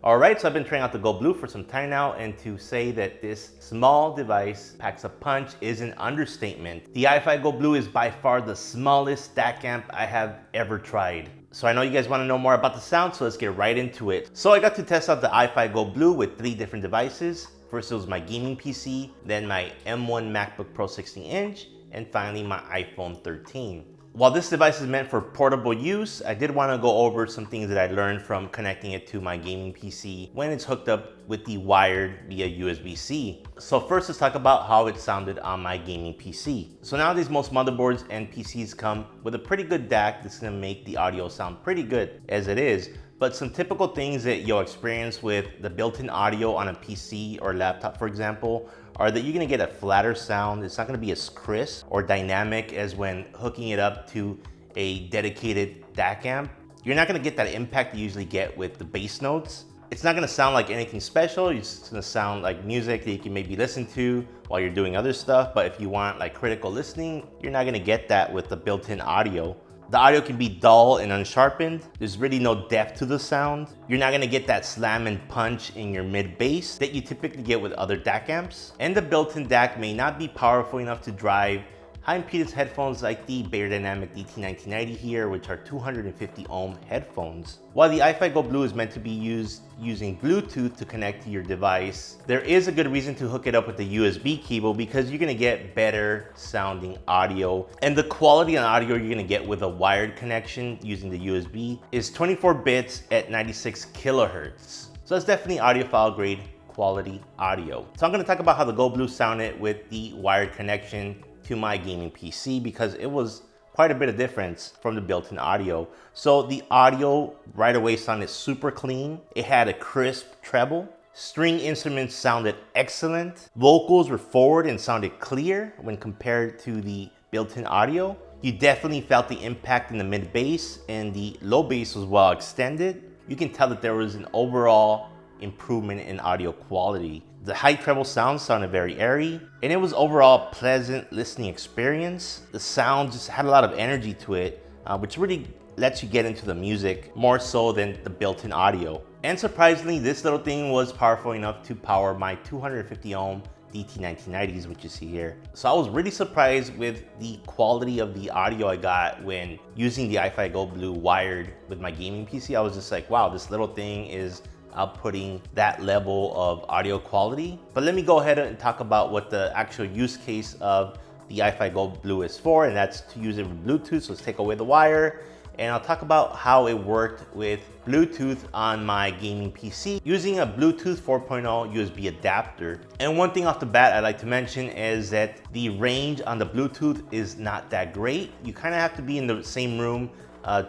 Alright, so I've been trying out the Go Blue for some time now, and to say that this small device packs a punch is an understatement. The iFi Go Blue is by far the smallest DAC amp I have ever tried. So I know you guys want to know more about the sound, so let's get right into it. So I got to test out the iFi Go Blue with 3 different devices. First it was my gaming PC, then my M1 MacBook Pro 16-inch, and finally my iPhone 13. While this device is meant for portable use, I did want to go over some things that I learned from connecting it to my gaming PC when it's hooked up with the wired via USB-C. So first let's talk about how it sounded on my gaming PC. So nowadays most motherboards and PCs come with a pretty good DAC that's going to make the audio sound pretty good as it is. But some typical things that you'll experience with the built-in audio on a PC or laptop, for example, are that you're gonna get a flatter sound. It's not gonna be as crisp or dynamic as when hooking it up to a dedicated DAC amp. You're not gonna get that impact you usually get with the bass notes. It's not gonna sound like anything special. It's gonna sound like music that you can maybe listen to while you're doing other stuff. But if you want like critical listening, you're not gonna get that with the built-in audio. The audio can be dull and unsharpened. There's really no depth to the sound. You're not gonna get that slam and punch in your mid bass that you typically get with other DAC amps. And the built-in DAC may not be powerful enough to drive high impedance headphones like the Beyerdynamic DT1990 here, which are 250 ohm headphones. While the iFi Go Blue is meant to be used using Bluetooth to connect to your device, there is a good reason to hook it up with the USB cable because you're gonna get better sounding audio. And the quality on audio you're gonna get with a wired connection using the USB is 24 bits at 96 kilohertz. So that's definitely audiophile grade quality audio. So I'm gonna talk about how the Go Blue sounded with the wired connection to my gaming PC because it was quite a bit of difference from the built-in audio. So the audio right away sounded super clean. It had a crisp treble. String instruments sounded excellent. Vocals were forward and sounded clear when compared to the built-in audio. You definitely felt the impact in the mid bass, and the low bass was well extended. You can tell that there was an overall improvement in audio quality. The high treble sound sounded very airy, and it was overall a pleasant listening experience. The sound just had a lot of energy to it, which really lets you get into the music more so than the built-in audio. And surprisingly, this little thing was powerful enough to power my 250 ohm DT1990s, which you see here. So I was really surprised with the quality of the audio I got when using the iFi Go Blue wired with my gaming PC. I was just like, wow, this little thing is outputting that level of audio quality. But let me go ahead and talk about what the actual use case of the iFi Go Blue is for, and that's to use it with Bluetooth. So let's take away the wire, and I'll talk about how it worked with Bluetooth on my gaming PC using a Bluetooth 4.0 USB adapter. And one thing off the bat I'd like to mention is that the range on the Bluetooth is not that great. You kind of have to be in the same room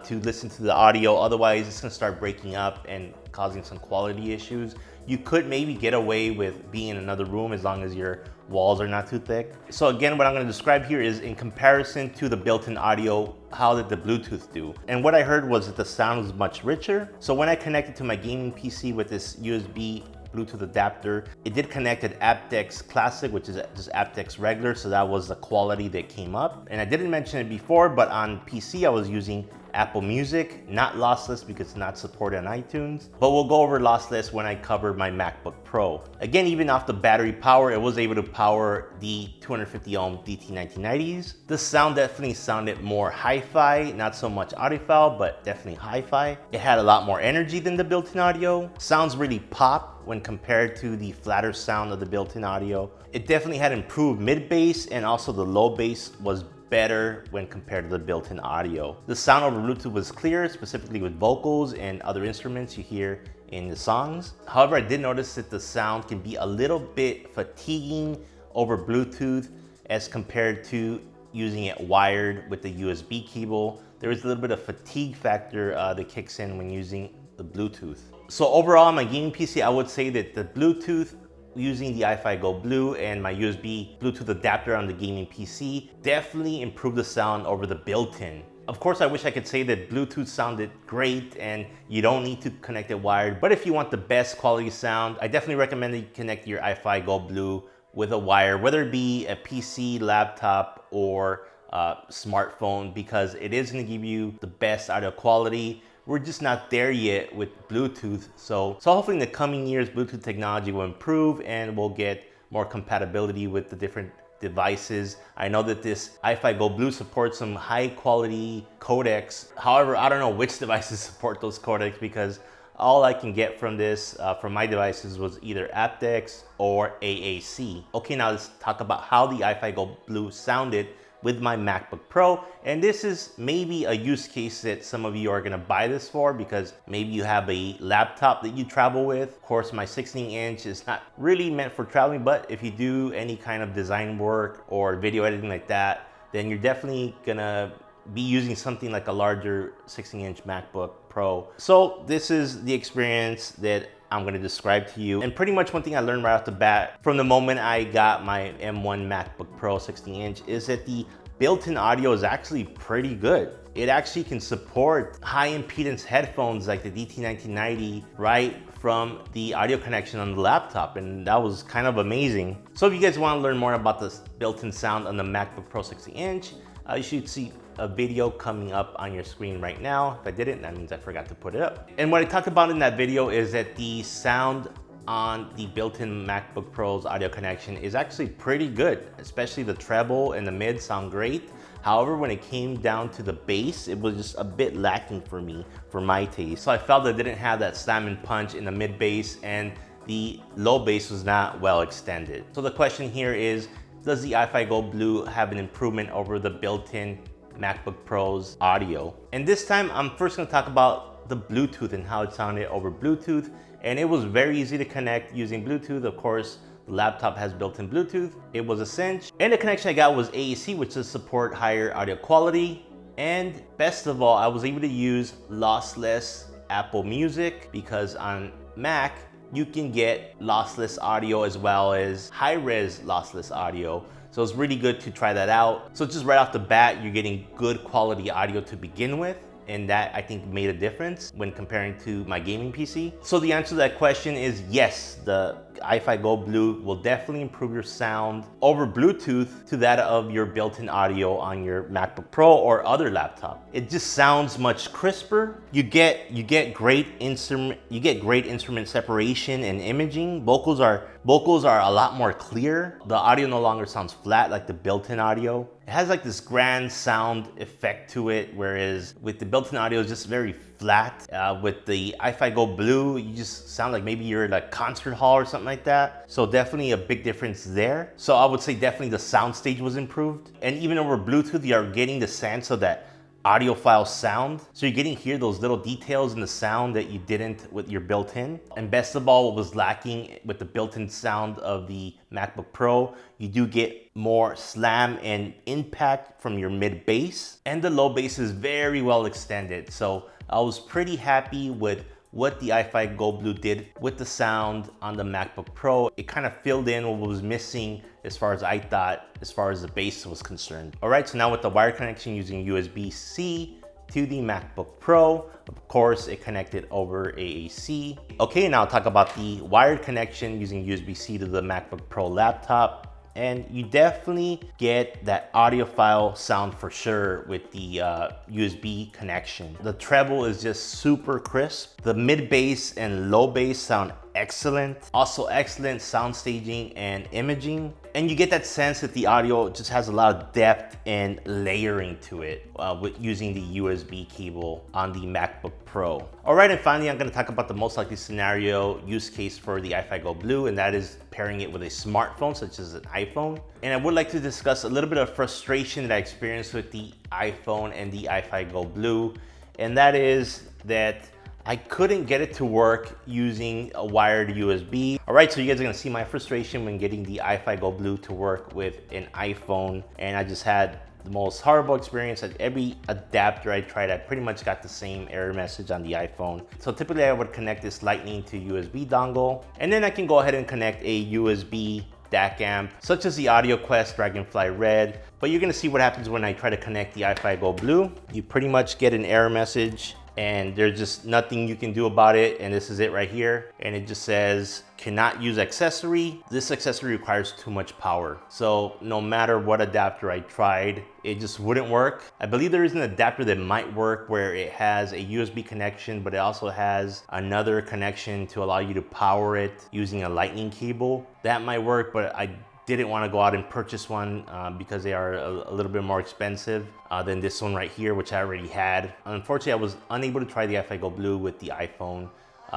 to listen to the audio, otherwise it's gonna start breaking up and causing some quality issues. You could maybe get away with being in another room as long as your walls are not too thick. So again, what I'm gonna describe here is in comparison to the built-in audio, how did the Bluetooth do? And what I heard was that the sound was much richer. So when I connected to my gaming PC with this USB Bluetooth adapter, it did connect at aptX Classic, which is just aptX regular, so that was the quality that came up. And I didn't mention it before, but on PC I was using Apple Music, not lossless because it's not supported on iTunes, but we'll go over lossless when I cover my MacBook Pro. Again, even off the battery power, it was able to power the 250 ohm DT1990s. The sound definitely sounded more hi-fi, not so much audiophile, but definitely hi-fi. It had a lot more energy than the built-in audio. Sounds really pop when compared to the flatter sound of the built-in audio. It definitely had improved mid bass, and also the low bass was better when compared to the built-in audio. The sound over Bluetooth was clear, specifically with vocals and other instruments you hear in the songs. However, I did notice that the sound can be a little bit fatiguing over Bluetooth as compared to using it wired with the USB cable. There is a little bit of fatigue factor that kicks in when using the Bluetooth. So overall, on my gaming PC, I would say that the Bluetooth using the iFi Go Blue and my USB Bluetooth adapter on the gaming PC definitely improved the sound over the built-in. Of course, I wish I could say that Bluetooth sounded great and you don't need to connect it wired, but if you want the best quality sound, I definitely recommend that you connect your iFi Go Blue with a wire, whether it be a PC, laptop, or smartphone, because it is going to give you the best audio quality we're just not there yet with Bluetooth. So hopefully in the coming years, Bluetooth technology will improve and we'll get more compatibility with the different devices. I know that this iFi Go Blue supports some high quality codecs. However, I don't know which devices support those codecs because all I can get from this, from my devices, was either aptX or AAC. Okay, now let's talk about how the iFi Go Blue sounded with my MacBook Pro. And this is maybe a use case that some of you are gonna buy this for because maybe you have a laptop that you travel with. Of course, my 16-inch is not really meant for traveling, but if you do any kind of design work or video editing like that, then you're definitely gonna be using something like a larger 16-inch MacBook Pro. So this is the experience that I'm gonna describe to you. And pretty much one thing I learned right off the bat from the moment I got my M1 MacBook Pro 16-inch is that the built-in audio is actually pretty good. It actually can support high impedance headphones like the DT1990 right from the audio connection on the laptop, and that was kind of amazing. So if you guys wanna learn more about this built-in sound on the MacBook Pro 16-inch, you should see a video coming up on your screen right now. If I didn't, that means I forgot to put it up. And what I talked about in that video is that the sound on the built-in MacBook Pro's audio connection is actually pretty good, especially the treble and the mid sound great. However, when it came down to the bass, it was just a bit lacking for me, for my taste. So I felt that it didn't have that slam and punch in the mid bass, and the low bass was not well extended. So the question here is, does the iFi Go Blue have an improvement over the built-in MacBook Pro's audio? And this time, I'm first gonna talk about the Bluetooth and how it sounded over Bluetooth. And it was very easy to connect using Bluetooth. Of course, the laptop has built-in Bluetooth. It was a cinch. And the connection I got was AAC, which does support higher audio quality. And best of all, I was able to use lossless Apple Music because on Mac, you can get lossless audio as well as high-res lossless audio. So it's really good to try that out. So just right off the bat, you're getting good quality audio to begin with. And that, I think, made a difference when comparing to my gaming PC. So the answer to that question is yes, the iFi Go Blue will definitely improve your sound over Bluetooth to that of your built-in audio on your MacBook Pro or other laptop. It just sounds much crisper. You get great instrument separation and imaging. Vocals are a lot more clear. The audio no longer sounds flat like the built-in audio. It has like this grand sound effect to it, whereas with the built-in audio, it's just very flat. With the iFi Go Blue, you just sound like maybe you're at a concert hall or something like that. So definitely a big difference there. So I would say definitely the sound stage was improved. And even over Bluetooth, you're getting the sense of that audiophile sound. So you're getting here those little details in the sound that you didn't with your built-in. And best of all, what was lacking with the built-in sound of the MacBook Pro, you do get more slam and impact from your mid bass. And the low bass is very well extended. So I was pretty happy with what the iFi Go Blue did with the sound on the MacBook Pro. It kind of filled in what was missing as far as I thought, as far as the bass was concerned. All right, so now with the wired connection using USB-C to the MacBook Pro, of course, it connected over AAC. Okay, now I'll talk about the wired connection using USB-C to the MacBook Pro laptop. And you definitely get that audiophile sound for sure with the USB connection. The treble is just super crisp. The mid bass and low bass sound excellent. Also excellent sound staging and imaging. And you get that sense that the audio just has a lot of depth and layering to it with using the USB cable on the MacBook Pro. All right, and finally, I'm gonna talk about the most likely scenario use case for the iFi Go Blue, and that is pairing it with a smartphone, such as an iPhone. And I would like to discuss a little bit of frustration that I experienced with the iPhone and the iFi Go Blue, and that is that I couldn't get it to work using a wired USB. All right, so you guys are gonna see my frustration when getting the iFi Go Blue to work with an iPhone. And I just had the most horrible experience. At every adapter I tried, I pretty much got the same error message on the iPhone. So typically I would connect this Lightning to USB dongle, and then I can go ahead and connect a USB DAC amp, such as the AudioQuest Dragonfly Red. But you're gonna see what happens when I try to connect the iFi Go Blue. You pretty much get an error message, and there's just nothing you can do about it. And this is it right here. And it just says, cannot use accessory. This accessory requires too much power. So no matter what adapter I tried, it just wouldn't work. I believe there is an adapter that might work where it has a USB connection, but it also has another connection to allow you to power it using a lightning cable. That might work, but I didn't want to go out and purchase one because they are a little bit more expensive than this one right here, which I already had. Unfortunately, I was unable to try the iFi Go Blue with the iPhone,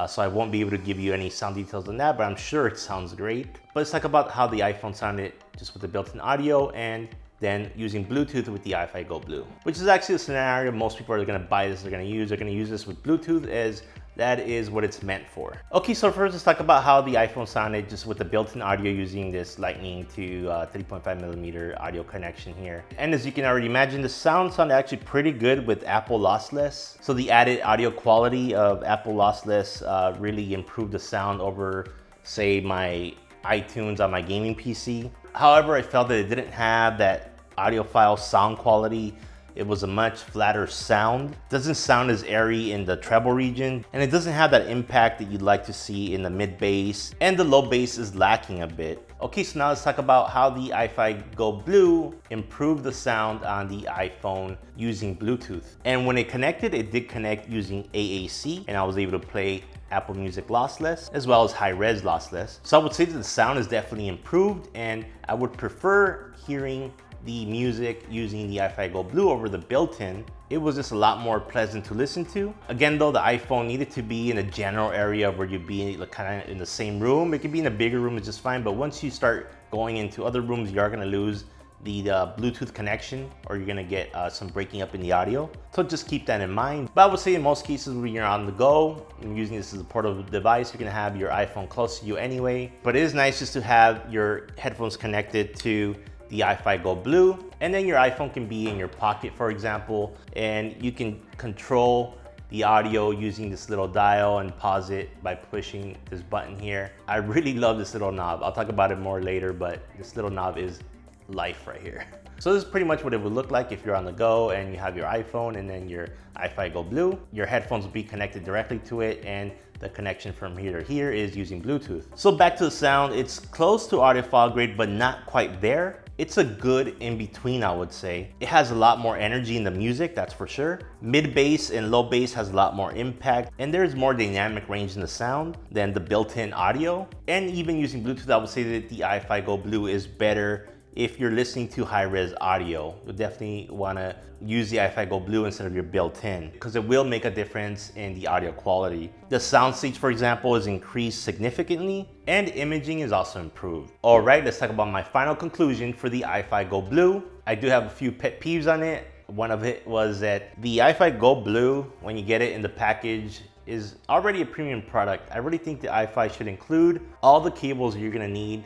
so I won't be able to give you any sound details on that, but I'm sure it sounds great. But let's talk about how the iPhone sounded just with the built-in audio and then using Bluetooth with the iFi Go Blue, which is actually a scenario most people are going to buy this, they're going to use this with Bluetooth, as that is what it's meant for. Okay, so first let's talk about how the iPhone sounded just with the built-in audio using this Lightning to 3.5mm audio connection here. And as you can already imagine, the sound sounded actually pretty good with Apple Lossless. So the added audio quality of Apple Lossless really improved the sound over, say, my iTunes on my gaming PC. However, I felt that it didn't have that audiophile sound quality. It was a much flatter sound. Doesn't sound as airy in the treble region, and it doesn't have that impact that you'd like to see in the mid bass, and the low bass is lacking a bit. Okay, so now let's talk about how the iFi Go Blue improved the sound on the iPhone using Bluetooth. And when it connected, it did connect using AAC, and I was able to play Apple Music Lossless as well as high-res lossless. So I would say that the sound is definitely improved, and I would prefer hearing the music using the iFi Go Blue over the built-in. It was just a lot more pleasant to listen to. Again though, the iPhone needed to be in a general area where you'd be kind of in the same room. It could be in a bigger room, it's just fine, but once you start going into other rooms, you are gonna lose the Bluetooth connection, or you're gonna get some breaking up in the audio. So just keep that in mind. But I would say in most cases when you're on the go, and using this as a portable device, you're gonna have your iPhone close to you anyway. But it is nice just to have your headphones connected to the iFi Go Blue, and then your iPhone can be in your pocket, for example, and you can control the audio using this little dial and pause it by pushing this button here. I really love this little knob. I'll talk about it more later, but this little knob is life right here. So this is pretty much what it would look like if you're on the go and you have your iPhone and then your iFi Go Blue. Your headphones will be connected directly to it, and the connection from here to here is using Bluetooth. So back to the sound, it's close to audiophile grade, but not quite there. It's a good in-between, I would say. It has a lot more energy in the music, that's for sure. Mid-bass and low bass has a lot more impact, and there's more dynamic range in the sound than the built-in audio. And even using Bluetooth, I would say that the iFi Go Blue is better if you're listening to high-res audio. You'll definitely wanna use the iFi Go Blue instead of your built-in, because it will make a difference in the audio quality. The soundstage, for example, is increased significantly, and imaging is also improved. All right, let's talk about my final conclusion for the iFi Go Blue. I do have a few pet peeves on it. One of it was that the iFi Go Blue, when you get it in the package, is already a premium product. I really think the iFi should include all the cables you're gonna need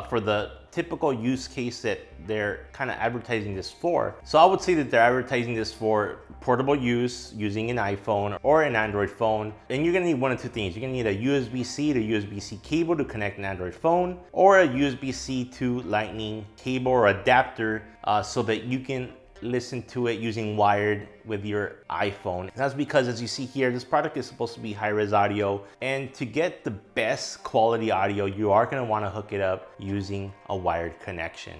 for the typical use case that they're kind of advertising this for. So I would say that they're advertising this for portable use using an iPhone or an Android phone. And you're gonna need one of two things. You're gonna need a USB-C to USB-C cable to connect an Android phone, or a USB-C to Lightning cable or adapter so that you can listen to it using wired with your iPhone. That's because, as you see here, this product is supposed to be high-res audio, and to get the best quality audio, you are going to want to hook it up using a wired connection.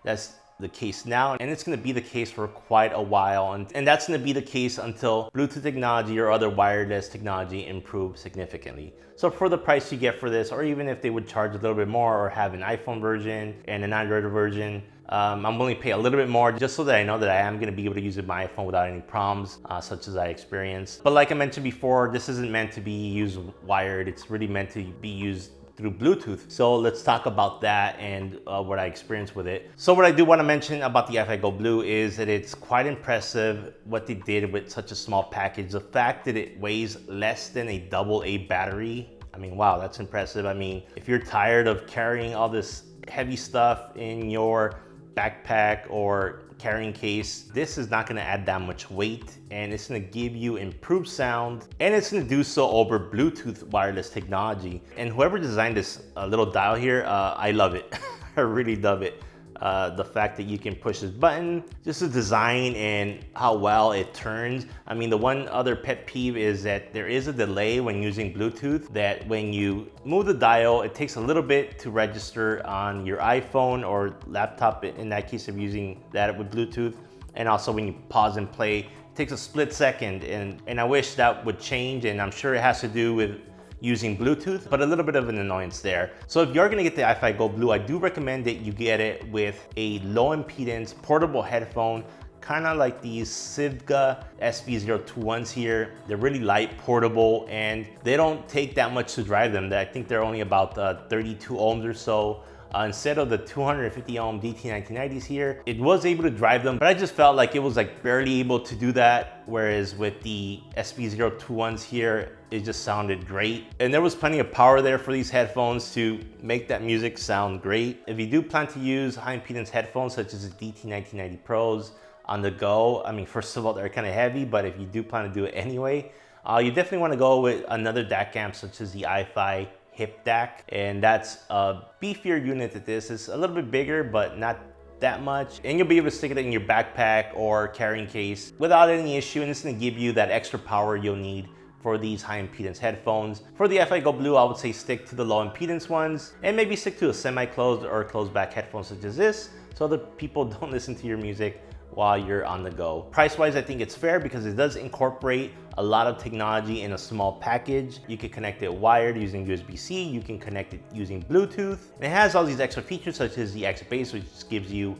That's the case now, and it's going to be the case for quite a while, and that's going to be the case until Bluetooth technology or other wireless technology improves significantly. So for the price you get for this, or even if they would charge a little bit more or have an iPhone version and an Android version, I'm willing to pay a little bit more just so that I know that I am going to be able to use my iPhone without any problems such as I experienced. But like I mentioned before, this isn't meant to be used wired. It's really meant to be used through Bluetooth. So let's talk about that and what I experienced with it. So what I do want to mention about the iFi Go Blue is that it's quite impressive what they did with such a small package. The fact that it weighs less than a AA battery, I mean, wow, that's impressive. I mean, if you're tired of carrying all this heavy stuff in your backpack or carrying case, this is not going to add that much weight, and it's going to give you improved sound, and it's going to do so over Bluetooth wireless technology. And whoever designed this little dial here, I love it. I really love it. The fact that you can push this button, just the design and how well it turns. I mean, the one other pet peeve is that there is a delay when using Bluetooth, that when you move the dial, it takes a little bit to register on your iPhone or laptop, in that case of using that with Bluetooth. And also when you pause and play, it takes a split second, and I wish that would change, and I'm sure it has to do with using Bluetooth, but a little bit of an annoyance there. So if you're gonna get the iFi Go Blue, I do recommend that you get it with a low impedance portable headphone, kind of like these Sivga SV021s here. They're really light, portable, and they don't take that much to drive them. I think they're only about 32 ohms or so. Instead of the 250 ohm DT1990s here, it was able to drive them, but I just felt like it was like barely able to do that. Whereas with the SV021s here, it just sounded great. And there was plenty of power there for these headphones to make that music sound great. If you do plan to use high impedance headphones, such as the DT1990 Pros on the go, I mean, first of all, they're kind of heavy, but if you do plan to do it anyway, you definitely want to go with another DAC amp, such as the iFi Hip DAC, and that's a beefier unit that this is a little bit bigger, but not that much, and you'll be able to stick it in your backpack or carrying case without any issue, and it's going to give you that extra power you'll need for these high impedance headphones. For the iFi Go Blue, I would say stick to the low impedance ones, and maybe stick to a semi-closed or closed back headphone such as this, so that people don't listen to your music while you're on the go. Price-wise, I think it's fair because it does incorporate a lot of technology in a small package. You can connect it wired using USB-C, you can connect it using Bluetooth. And it has all these extra features such as the X-Bass, which gives you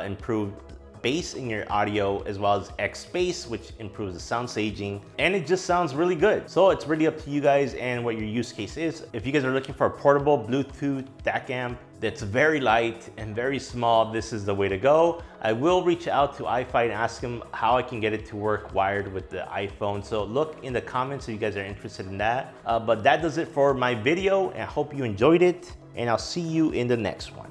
improved bass in your audio, as well as X-Bass, which improves the sound staging, and it just sounds really good. So it's really up to you guys and what your use case is. If you guys are looking for a portable Bluetooth DAC amp that's very light and very small, this is the way to go. I will reach out to iFi and ask them how I can get it to work wired with the iPhone. So look in the comments if you guys are interested in that. But that does it for my video, and I hope you enjoyed it, and I'll see you in the next one.